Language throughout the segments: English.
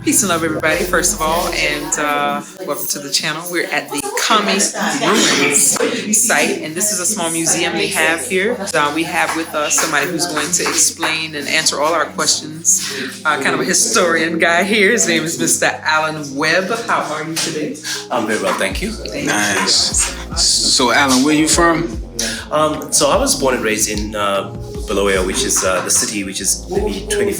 Peace and love, everybody, first of all, and welcome to the channel. We're at the Khami Ruins site, and this is a small museum they have here. We have with us somebody who's going to explain and answer all our questions. Kind of a historian guy here. His name is Mr. Alan Webb. How are you today? I'm very well, thank you. Nice. So, Alan, where you from? So I was born and raised in Bulawayo, which is the city which is maybe 20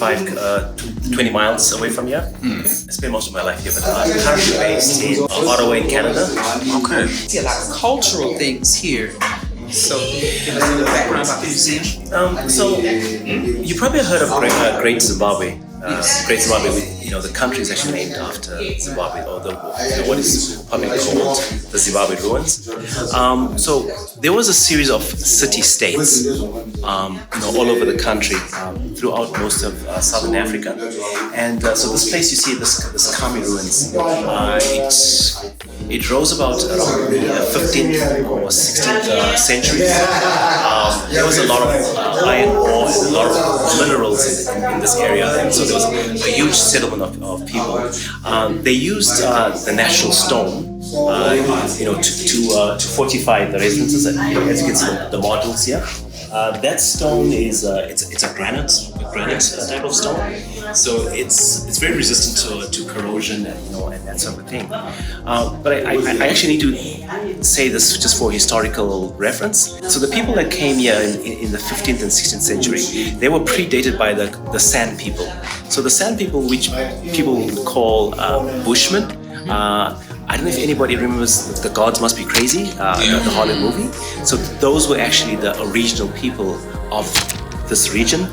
miles away from here. I spent most of my life here, but I'm currently based in Ottawa in Canada. Okay. I see a lot of cultural things here. So, give us a little background about the museum. So you probably heard of Great Zimbabwe. Great Zimbabwe, the country is actually named after Zimbabwe, or what is probably called the Zimbabwe Ruins. So there was a series of city-states, all over the country, throughout most of southern Africa. And so this place you see, this Khami Ruins, it rose about around the 15th or 16th centuries. There was a lot of iron ore and a lot of minerals in this area, and so there was a huge settlement of people. They used the natural stone, to fortify the residences. As you can see, the models here. That stone is it's a granite type of stone, so it's very resistant to corrosion and that sort of thing. But I actually need to say this just for historical reference. So the people that came here in the 15th and 16th century, they were predated by the Sand people. So the Sand people, which people would call Bushmen. I don't know if anybody remembers The Gods Must Be Crazy, the Hollywood movie. So those were actually the original people of this region,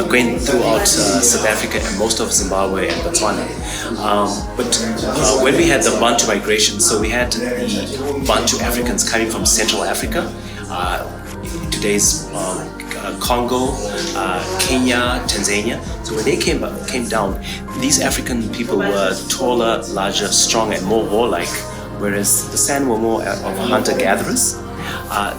going throughout South Africa and most of Zimbabwe and Botswana. But when we had the Bantu migration, so we had the Bantu Africans coming from Central Africa, today's Congo, Kenya, Tanzania. So when they came down, these African people were taller, larger, stronger, and more warlike, whereas the San were more of hunter-gatherers.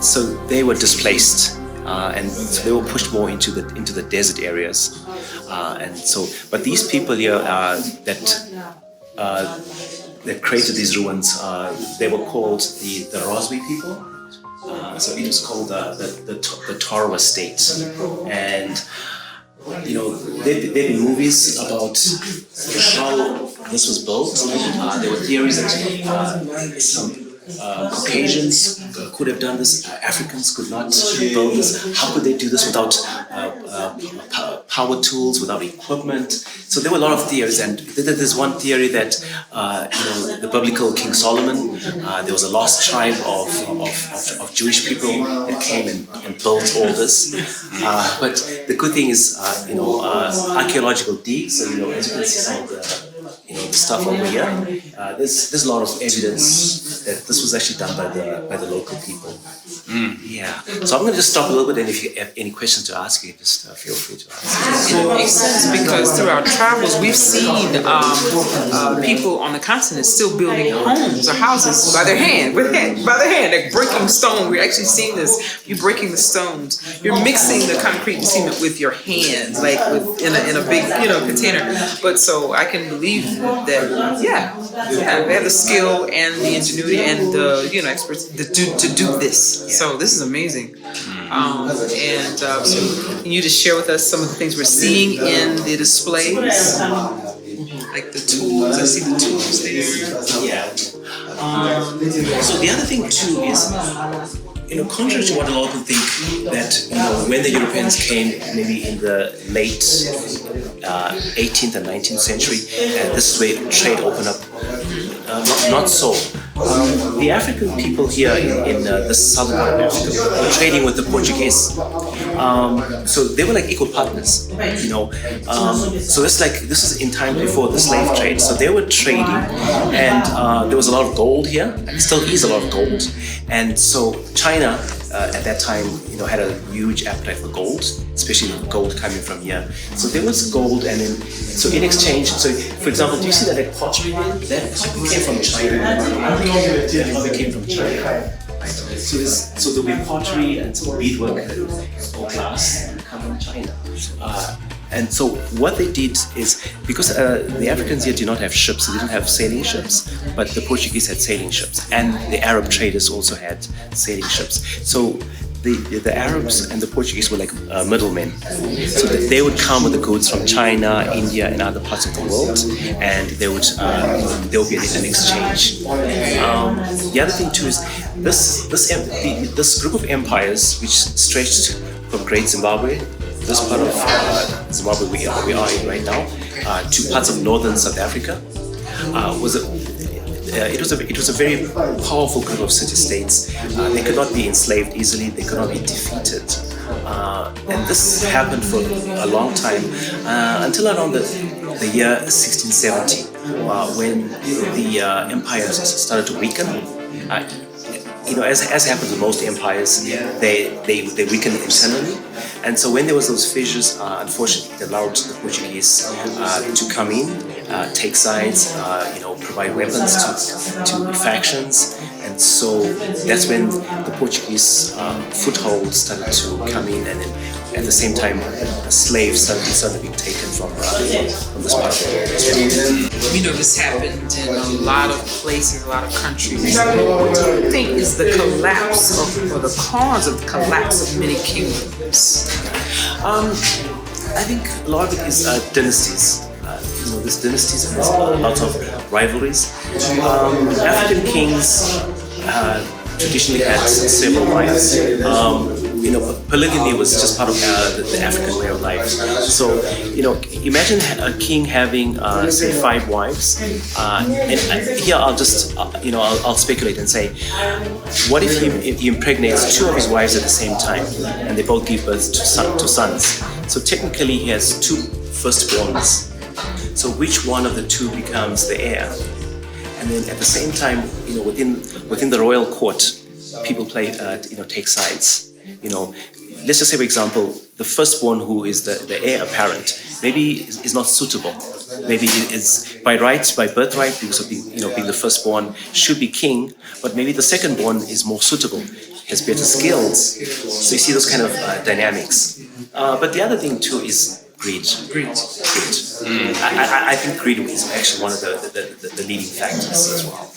So they were displaced, and so they were pushed more into the desert areas. But these people here that created these ruins, they were called the Rosby people. So it was called the Torwa State, and there've been movies about how this was built. There were theories that some Caucasians could have done this, Africans could not build this. How could they do this without power tools, without equipment? So there were a lot of theories, and there's one theory that the biblical King Solomon, there was a lost tribe of Jewish people that came and built all this. But the good thing is, archaeological digs. So as you can see some of the stuff over here. There's a lot of evidence that this was actually done by the local people. Yeah. So I'm going to just stop a little bit, and if you have any questions to ask, you just feel free to ask. It makes sense because through our travels, we've seen people on the continent still building homes or houses by their hand, like breaking stone. We're actually seeing this. You're breaking the stones. You're mixing the concrete and cement with your hands, like in a big container. But so I can believe that they have the skill and the ingenuity and the experts to do this. So this is amazing. So can you just share with us some of the things we're seeing in the displays? Like the tools, I see the tools there. Yeah. So the other thing too is, contrary to what a lot of people think, that when the Europeans came, maybe in the late 18th and 19th century, this is where trade opened up. Not so. The African people here in the southern part of Africa were trading with the Portuguese. So they were like equal partners, So this is in time before the slave trade. So they were trading, and there was a lot of gold here. There still is a lot of gold. And so China at that time, had a huge appetite for gold. especially gold coming from here. So there was gold, and then so in exchange. So for example, do you see that pottery there? That probably came from China. That probably came from China. So there'll be pottery and some beadwork or glass that come from China. And so what they did is, because the Africans here do not have ships, they didn't have sailing ships, but the Portuguese had sailing ships, and the Arab traders also had sailing ships. So the Arabs and the Portuguese were like middlemen. So that they would come with the goods from China, India, and other parts of the world, and there would be an exchange. The other thing too is this group of empires, which stretched from Great Zimbabwe, this part of Zimbabwe we are in right now, to parts of northern South Africa, it was a very powerful group of city-states. They could not be enslaved easily. They could not be defeated, and this happened for a long time until around the year 1670, when the empires started to weaken. As happens with most empires, they weaken internally, and so when there was those fissures, unfortunately, it allowed the Portuguese to come in, take sides, provide weapons to factions, and so that's when the Portuguese foothold started to come in, and then at the same time, slaves started being taken from this part of the world. We know this happened in a lot of places, a lot of countries. What do you think is the collapse or the cause of the collapse of many kingdoms? I think a lot of it is dynasties. There's dynasties and there's lots of rivalries. African kings traditionally had several wives. Polygamy was just part of the African way of life. So, imagine a king having, say, 5 wives. And here I'll just, I'll speculate and say, what if he impregnates 2 of his wives at the same time, and they both give birth to sons? So technically, he has 2 firstborns. So which one of the 2 becomes the heir? And then at the same time, within the royal court, people take sides. Let's just say, for example, the firstborn, who is the heir apparent, maybe is not suitable. Maybe it's by birthright, because of being the firstborn, should be king, but maybe the secondborn is more suitable, has better skills. So you see those kind of dynamics. But the other thing too is greed. I think greed is actually one of the leading factors as well.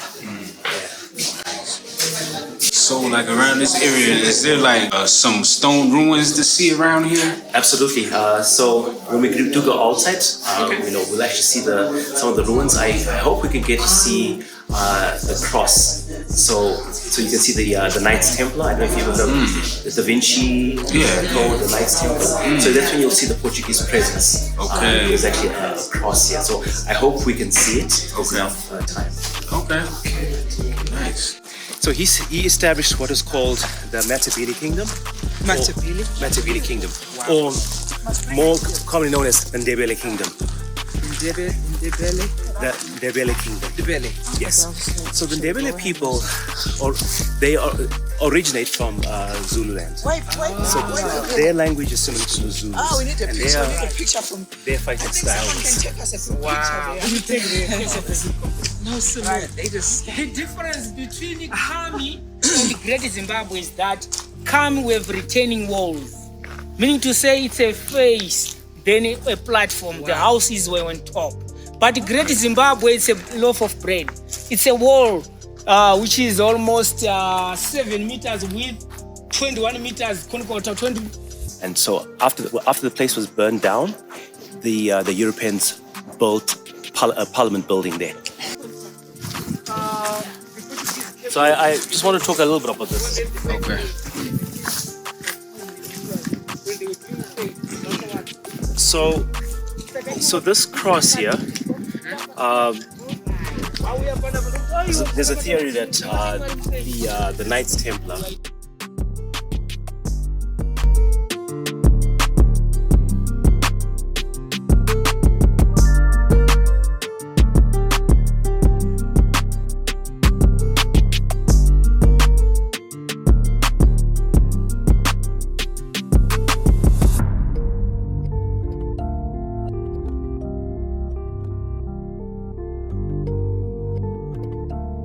So, like around this area, is there like some stone ruins to see around here? Absolutely. So when we do go outside, we'll actually see some of the ruins. I hope we can get to see the cross. So you can see the Knights Templar. I don't know if you've heard of the Da Vinci Code, the Knights Templar. So that's when you'll see the Portuguese presence. Okay. There's actually a cross here. So I hope we can see it. There's enough time. Okay. Nice. So he established what is called the Matabele Kingdom. Matabele Kingdom. Wow. Or more commonly known as the Ndebele Kingdom. Ndebele? The Ndebele Kingdom. Ndebele. Yes. So the Ndebele people, they originate from Zululand. So their language is similar to Zulu. We need a picture. We need a picture from. Their fighting styles. Take us a Wow. No, sir. The difference between Khami and Great Zimbabwe is that Khami we have retaining walls, meaning to say it's a face, then a platform. Wow. The houses were on top. But Great Zimbabwe, it's a loaf of bread. It's a wall which is almost 7 meters width, 21 meters conquer 20. And so after the place was burned down, the Europeans built a parliament building there. So I just want to talk a little bit about this. Okay. So this cross here, there's a theory that the Knights Templar